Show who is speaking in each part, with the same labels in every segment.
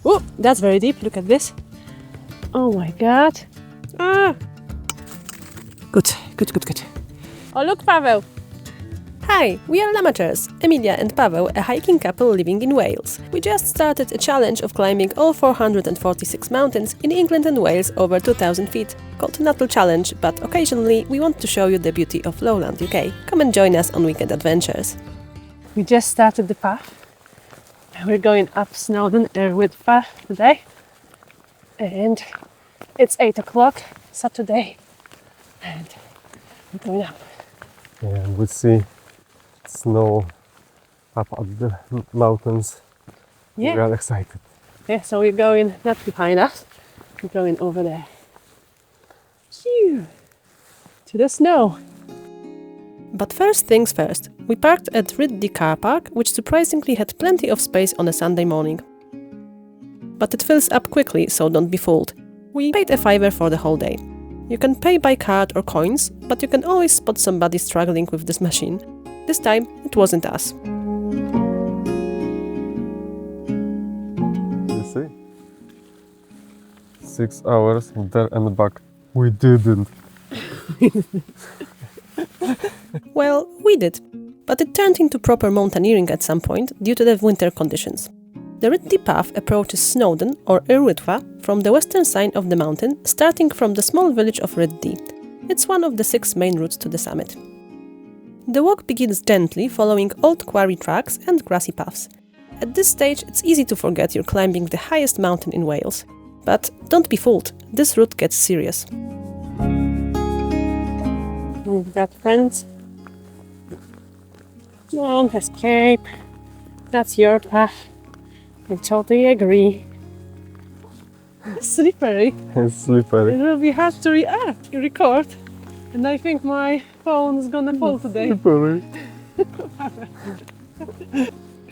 Speaker 1: Oh, that's very deep. Look at this. Oh my god. Ah. Good. Oh, look, Paweł. Hi, we are amateurs, Emilia and Paweł, a hiking couple living in Wales. We just started a challenge of climbing all 446 mountains in England and Wales over 2,000 feet, called Natal Challenge, but occasionally we want to show you the beauty of lowland UK. Come and join us on weekend adventures. We just started the path. We're going up Snowdon, Wyddfa today. And it's 8 o'clock, Saturday. And we're going up.
Speaker 2: Yeah, and we see snow up at the mountains.
Speaker 1: Yeah.
Speaker 2: We are excited.
Speaker 1: Yeah, so we're going not behind us, we're going over there. Phew, to the snow. But first things first, we parked at Rhyd Ddu car park, which surprisingly had plenty of space on a Sunday morning. But it fills up quickly, so don't be fooled. We paid a £5 for the whole day. You can pay by card or coins, but you can always spot somebody struggling with this machine. This time, it wasn't us.
Speaker 2: You see? 6 hours there and back. We didn't.
Speaker 1: Well, we did. But it turned into proper mountaineering at some point due to the winter conditions. The Rhyd Ddu Path approaches Snowdon or Wyddfa from the western side of the mountain, starting from the small village of Rhyd Ddu. It's one of the 6 main routes to the summit. The walk begins gently, following old quarry tracks and grassy paths. At this stage, it's easy to forget you're climbing the highest mountain in Wales. But don't be fooled, this route gets serious. We've got friends. Don't escape. That's your path. I totally agree. It's slippery.
Speaker 2: It's slippery.
Speaker 1: It will be hard to record. And I think my phone is gonna fall today.
Speaker 2: Slippery.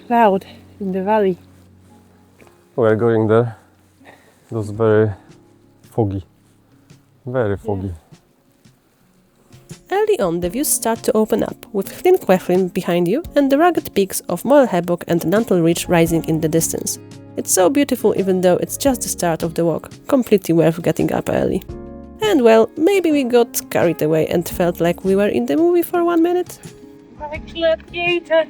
Speaker 1: Cloud in the valley.
Speaker 2: We're going there. It was very foggy. Very foggy.
Speaker 1: Early on, the views start to open up, with Llyn Cwechlyn behind you and the rugged peaks of Moel Hebog and Nantle Ridge rising in the distance. It's so beautiful even though it's just the start of the walk, completely worth getting up early. And well, maybe we got carried away and felt like we were in the movie for 1 minute. Gladiator.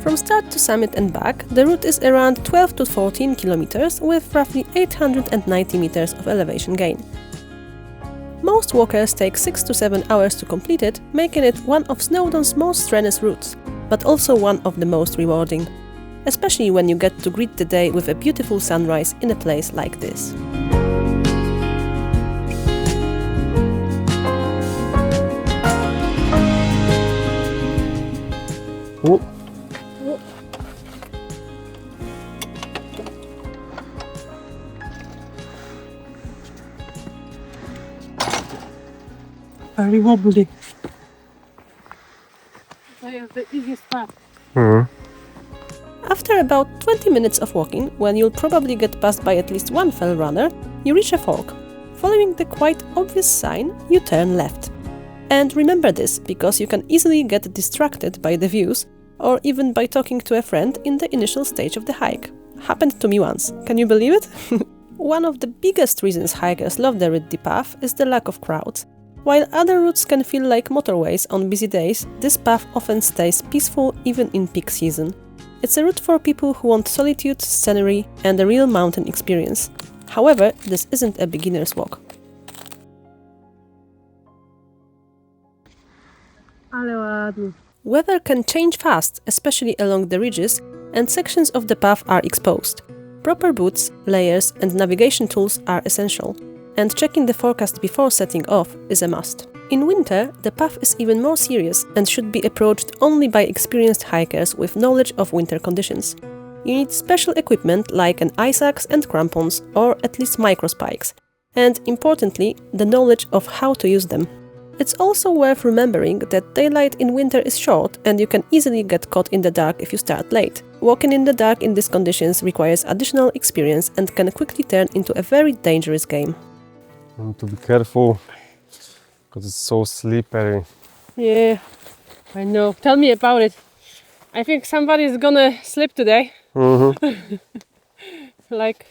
Speaker 1: From start to summit and back, the route is around 12 to 14 kilometers with roughly 890 meters of elevation gain. Most walkers take 6 to 7 hours to complete it, making it one of Snowdon's most strenuous routes, but also one of the most rewarding, especially when you get to greet the day with a beautiful sunrise in a place like this.
Speaker 2: Oh.
Speaker 1: Very wobbly. That is the easiest path. After about 20 minutes of walking, when you'll probably get passed by at least one fell runner, you reach a fork. Following the quite obvious sign, you turn left. And remember this, because you can easily get distracted by the views, or even by talking to a friend in the initial stage of the hike. Happened to me once. Can you believe it? One of the biggest reasons hikers love the Rhyd Ddu Path is the lack of crowds. While other routes can feel like motorways on busy days, this path often stays peaceful even in peak season. It's a route for people who want solitude, scenery, and a real mountain experience. However, this isn't a beginner's walk. Ale ładnie. Weather can change fast, especially along the ridges, and sections of the path are exposed. Proper boots, layers, and navigation tools are essential. And checking the forecast before setting off is a must. In winter, the path is even more serious and should be approached only by experienced hikers with knowledge of winter conditions. You need special equipment like an ice axe and crampons, or at least microspikes, and importantly, the knowledge of how to use them. It's also worth remembering that daylight in winter is short and you can easily get caught in the dark if you start late. Walking in the dark in these conditions requires additional experience and can quickly turn into a very dangerous game.
Speaker 2: And to be careful because it's so slippery.
Speaker 1: Yeah, I know. Tell me about it. I think somebody's gonna slip today. Like,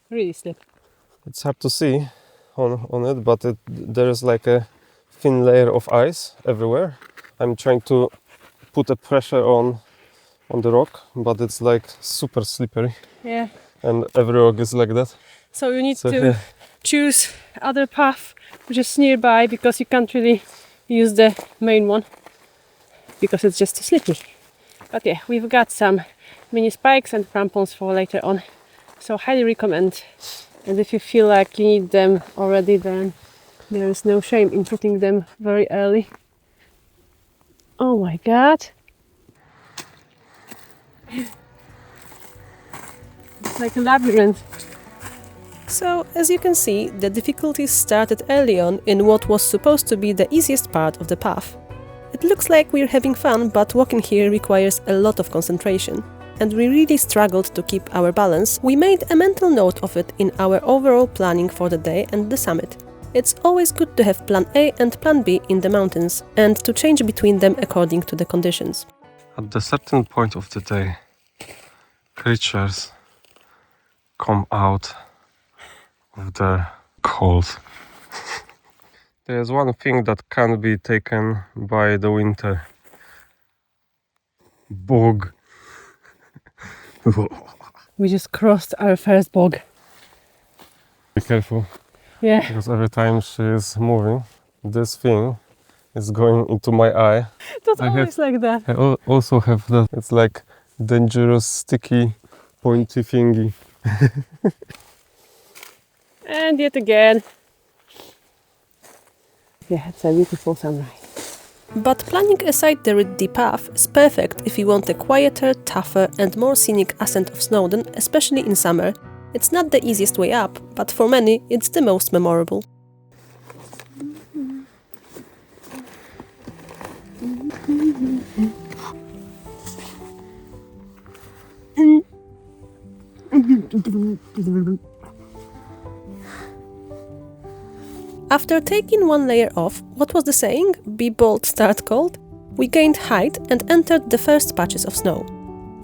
Speaker 1: really slip.
Speaker 2: It's hard to see on it, but there's like a thin layer of ice everywhere. I'm trying to put a pressure on the rock, but it's like super slippery.
Speaker 1: Yeah.
Speaker 2: And every rock is like that.
Speaker 1: So you need to choose other path which is nearby, because you can't really use the main one because it's just too slippery. But yeah, we've got some mini spikes and crampons for later on, so highly recommend. And if you feel like you need them already, then there is no shame in putting them very early. Oh my god! It's like a labyrinth. So, as you can see, the difficulties started early on in what was supposed to be the easiest part of the path. It looks like we're having fun, but walking here requires a lot of concentration, and we really struggled to keep our balance. We made a mental note of it in our overall planning for the day and the summit. It's always good to have plan A and plan B in the mountains, and to change between them according to the conditions.
Speaker 2: At a certain point of the day, creatures come out of their cold. There's one thing that can't be taken by the winter. Bog.
Speaker 1: We just crossed our first bog.
Speaker 2: Be careful.
Speaker 1: Yeah.
Speaker 2: Because every time she is moving, this thing is going into my eye.
Speaker 1: That's always like that.
Speaker 2: I also have that. It's like dangerous, sticky, pointy thingy.
Speaker 1: And yet again. Yeah, it's a beautiful sunrise. But planning aside the Rhyd Ddu Path is perfect if you want a quieter, tougher and more scenic ascent of Snowdon, especially in summer. It's not the easiest way up, but for many it's the most memorable. After taking one layer off, what was the saying? Be bold, start cold? We gained height and entered the first patches of snow.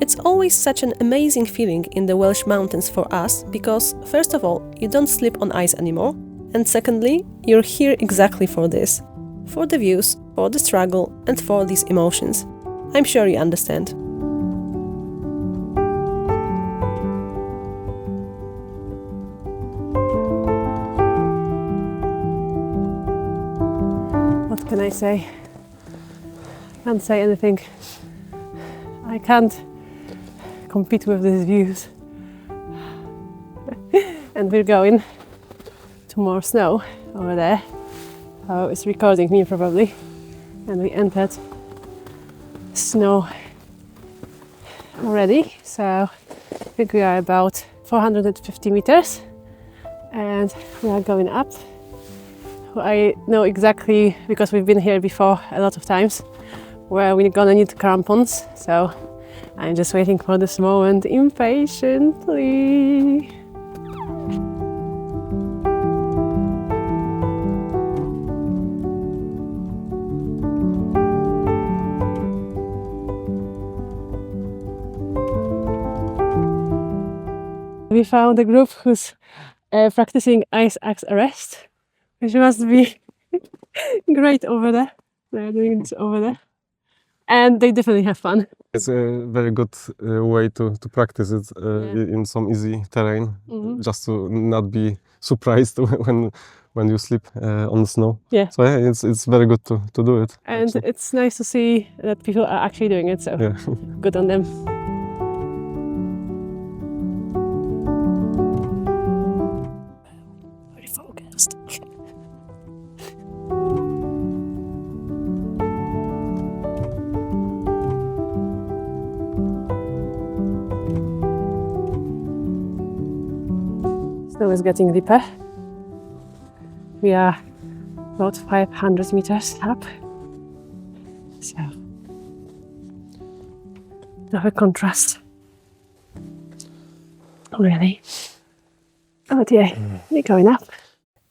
Speaker 1: It's always such an amazing feeling in the Welsh mountains for us, because, first of all, you don't slip on ice anymore, and secondly, you're here exactly for this. For the views, for the struggle, and for these emotions. I'm sure you understand. What can I say? Can't say anything. I can't compete with these views. And we're going to more snow over there. Oh, it's recording me probably. And we entered snow already. So I think we are about 450 meters and we are going up. I know exactly, because we've been here before a lot of times, where we're gonna need crampons, so I'm just waiting for this moment impatiently. We found a group who's practicing ice axe arrest, which must be great over there. They're doing this over there. And they definitely have fun.
Speaker 2: It's a very good way to practice it in some easy terrain, just to not be surprised when you slip on the snow.
Speaker 1: Yeah.
Speaker 2: So yeah, it's very good to do it.
Speaker 1: And
Speaker 2: actually.
Speaker 1: It's nice to see that people are actually doing it, so yeah. Good on them. Very focused. Snow is getting deeper. We are about 500 meters up. So, have a contrast. Really. Oh dear, we're going up.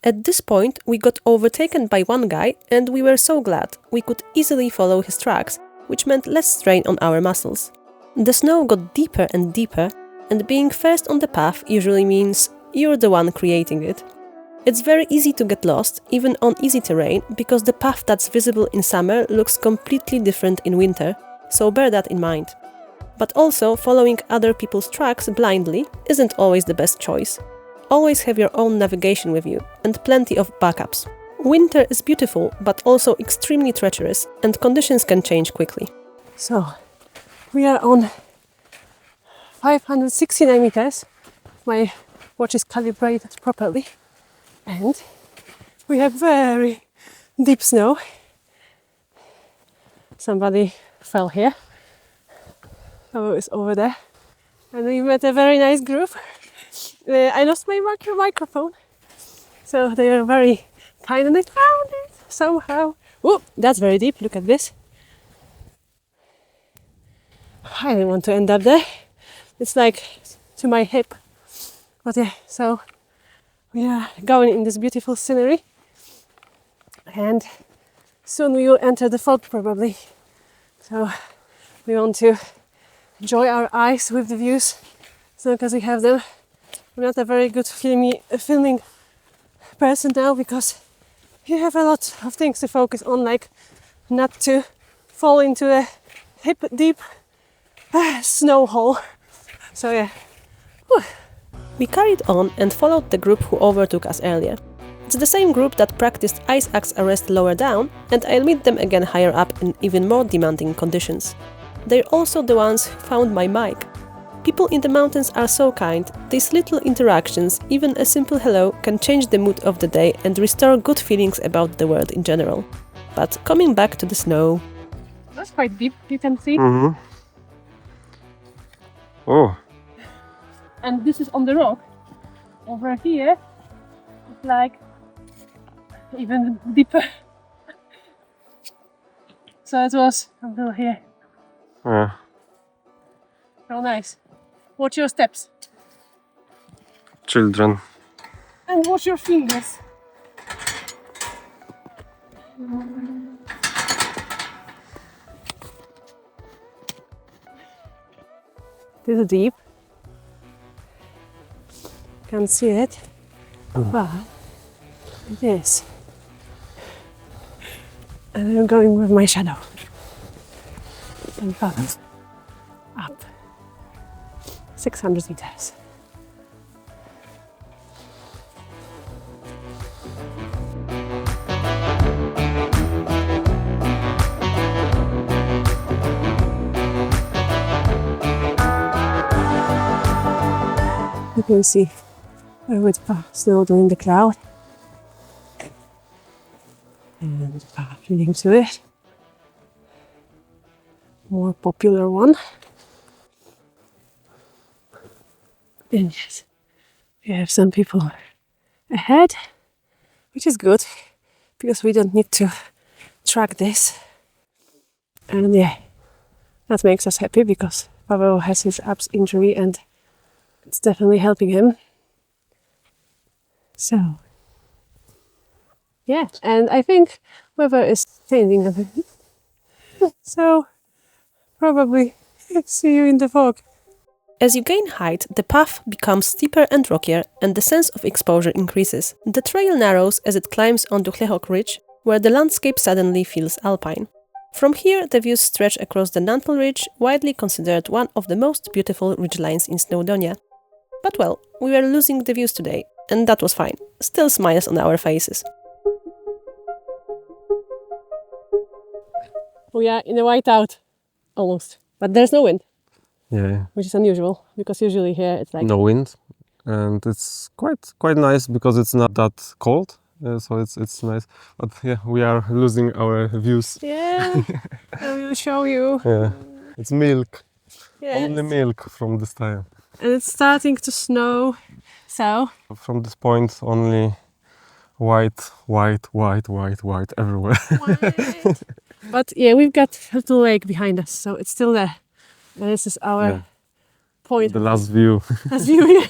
Speaker 1: At this point, we got overtaken by one guy, and we were so glad we could easily follow his tracks, which meant less strain on our muscles. The snow got deeper and deeper, and being first on the path usually means you're the one creating it. It's very easy to get lost, even on easy terrain, because the path that's visible in summer looks completely different in winter, so bear that in mind. But also, following other people's tracks blindly isn't always the best choice. Always have your own navigation with you, and plenty of backups. Winter is beautiful, but also extremely treacherous, and conditions can change quickly. So, we are on 569 meters. My watch is calibrated properly. And we have very deep snow. Somebody fell here. Oh, it's over there. And we met a very nice group. I lost my microphone. So they are very kind and they found it somehow. Oh, that's very deep. Look at this. I didn't want to end up there. It's like to my hip. But yeah, so we are going in this beautiful scenery. And soon we will enter the fog probably. So we want to enjoy our eyes with the views as long as we have them. I'm not a very good filming person now because you have a lot of things to focus on, like not to fall into a hip deep snow hole. So yeah. Whew. We carried on and followed the group who overtook us earlier. It's the same group that practiced ice axe arrest lower down, and I'll meet them again higher up in even more demanding conditions. They're also the ones who found my mic. People in the mountains are so kind. These little interactions, even a simple hello, can change the mood of the day and restore good feelings about the world in general. But coming back to the snow. That's quite deep, you can see.
Speaker 2: Mm-hmm. Oh.
Speaker 1: And this is on the rock. Over here, it's like even deeper. So it was until here.
Speaker 2: Yeah.
Speaker 1: So nice. Watch your steps.
Speaker 2: Children.
Speaker 1: And watch your fingers. This is deep. Can't see it, but it is. And I'm going with my shadow. And up 600 meters. You can see Wyddfa, Snowdon in the cloud. And the path leading to it. More popular one. And yes, we have some people ahead, which is good because we don't need to track this. And yeah, that makes us happy because Pavel has his abs injury and it's definitely helping him. So, yeah, and I think weather is changing a bit. So, probably see you in the fog. As you gain height, the path becomes steeper and rockier, and the sense of exposure increases. The trail narrows as it climbs onto Hillwalk Ridge, where the landscape suddenly feels alpine. From here, the views stretch across the Nantle Ridge, widely considered one of the most beautiful ridgelines in Snowdonia. But well, we were losing the views today, and that was fine. Still smiles on our faces. We are in a whiteout, almost. But there's no wind.
Speaker 2: Yeah.
Speaker 1: Which is unusual, because usually here it's like...
Speaker 2: No wind. And it's quite nice because it's not that cold. So it's nice. But yeah, we are losing our views.
Speaker 1: Yeah, I will show you.
Speaker 2: Yeah, it's milk.
Speaker 1: Yes.
Speaker 2: Only milk from this time.
Speaker 1: And it's starting to snow, so...
Speaker 2: From this point, only white everywhere.
Speaker 1: White. But yeah, we've got a little lake behind us, so it's still there. And this is our point.
Speaker 2: The last view.
Speaker 1: Last view, yeah.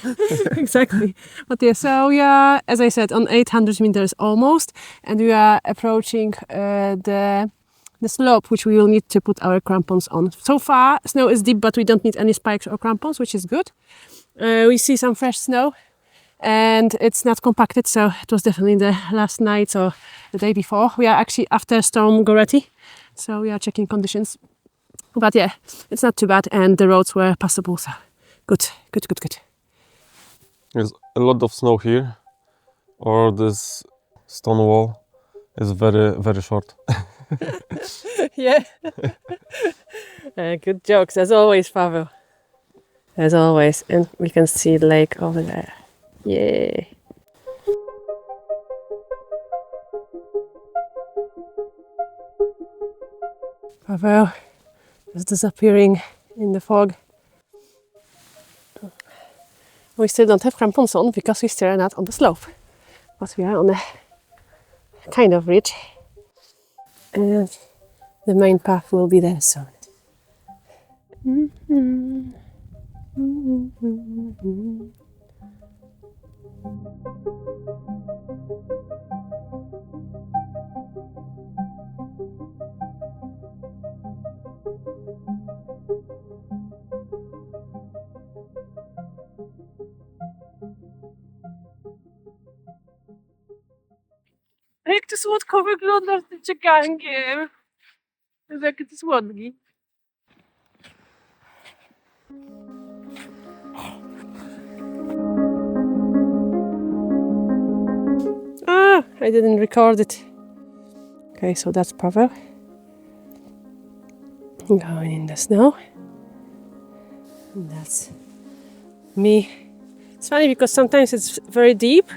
Speaker 1: Exactly. But yeah, so yeah, as I said, on 800 meters almost, and we are approaching the slope, which we will need to put our crampons on. So far, snow is deep, but we don't need any spikes or crampons, which is good. We see some fresh snow, and it's not compacted, so it was definitely the last night or the day before. We are actually after Storm Goretti, so we are checking conditions. But yeah, it's not too bad, and the roads were passable, so good.
Speaker 2: There's a lot of snow here, or this stone wall is very, very short.
Speaker 1: Yeah. Good jokes, as always, Paweł. As always. And we can see the lake over there. Yay. Paweł is disappearing in the fog. We still don't have crampons on because we still are not on the slope. But we are on a kind of ridge. And the main path will be there soon. Jak ty słodko wyglądasz tym czekangiem. Jaki ty słodki. I didn't record it. Okay, so that's Paweł. Going in the snow. And that's me. It's funny because sometimes it's very deep.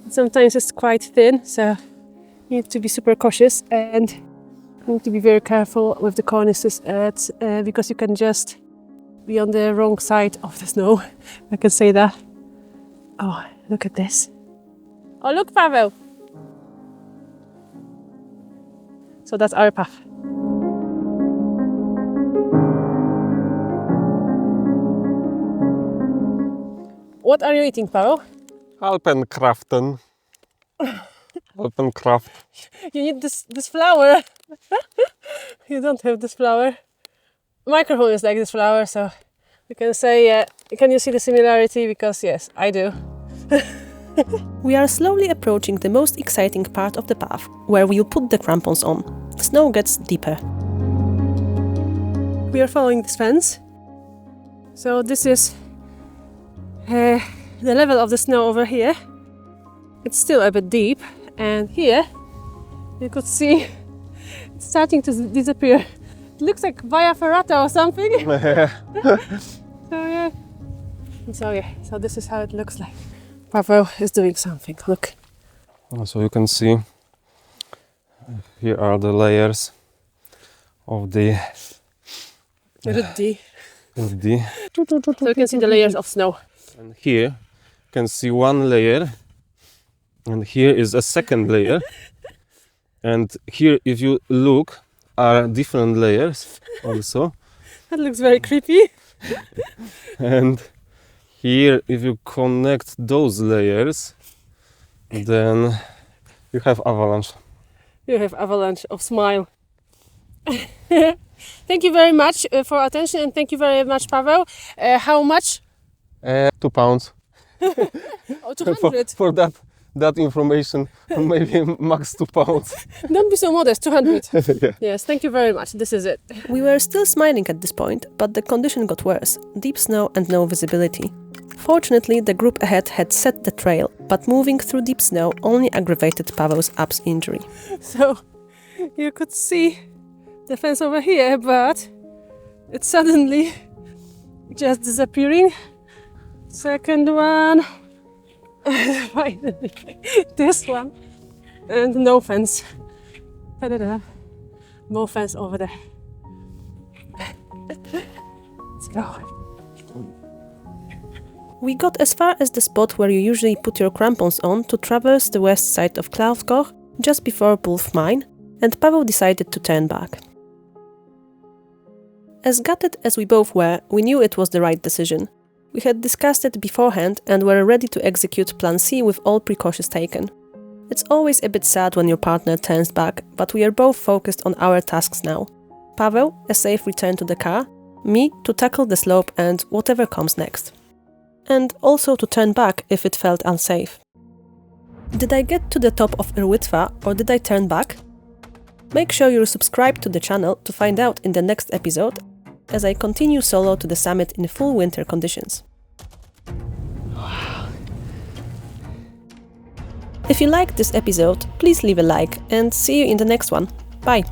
Speaker 1: Sometimes it's quite thin, so you need to be super cautious and you need to be very careful with the cornices because you can just be on the wrong side of the snow. I can say that. Oh, look at this. Oh, look, Paweł. So that's our path. What are you eating, Paweł?
Speaker 2: Alpenkraften. Alpenkraft.
Speaker 1: You need this flower. You don't have this flower. Microphone is like this flower, so you can say, can you see the similarity? Because yes, I do. We are slowly approaching the most exciting part of the path, where we'll put the crampons on. Snow gets deeper. We are following this fence. So this is the level of the snow over here. It's still a bit deep, and here you could see it's starting to disappear. It looks like Via Ferrata or something. So this is how it looks like. Paweł is doing something, look.
Speaker 2: So you can see here are the layers of the
Speaker 1: Rhyd Ddu.
Speaker 2: Ddu.
Speaker 1: So you can see the layers of snow.
Speaker 2: And here you can see one layer, and here is a second layer. And here, if you look, are different layers also.
Speaker 1: That looks very creepy.
Speaker 2: And here, if you connect those layers, then you have avalanche.
Speaker 1: You have avalanche of smile. Thank you very much for attention, and thank you very much, Paweł. How much?
Speaker 2: 2 pounds.
Speaker 1: Oh, 200.
Speaker 2: For that information, maybe max 2 pounds.
Speaker 1: Don't be so modest, 200.
Speaker 2: Yeah.
Speaker 1: Yes, thank you very much. This is it. We were still smiling at this point, but the condition got worse. Deep snow and no visibility. Fortunately, the group ahead had set the trail, but moving through deep snow only aggravated Paweł's abs injury. So, you could see the fence over here, but it's suddenly just disappearing. Second one. Finally, this one. And no fence. No fence over there. Let's go. We got as far as the spot where you usually put your crampons on to traverse the west side of Klausgård just before Bulf Mine, and Paweł decided to turn back. As gutted as we both were, we knew it was the right decision. We had discussed it beforehand and were ready to execute Plan C with all precautions taken. It's always a bit sad when your partner turns back, but we are both focused on our tasks now. Paweł, a safe return to the car, me to tackle the slope and whatever comes next. And also to turn back if it felt unsafe. Did I get to the top of Wyddfa or did I turn back? Make sure you're subscribed to the channel to find out in the next episode as I continue solo to the summit in full winter conditions. If you liked this episode, please leave a like and see you in the next one. Bye!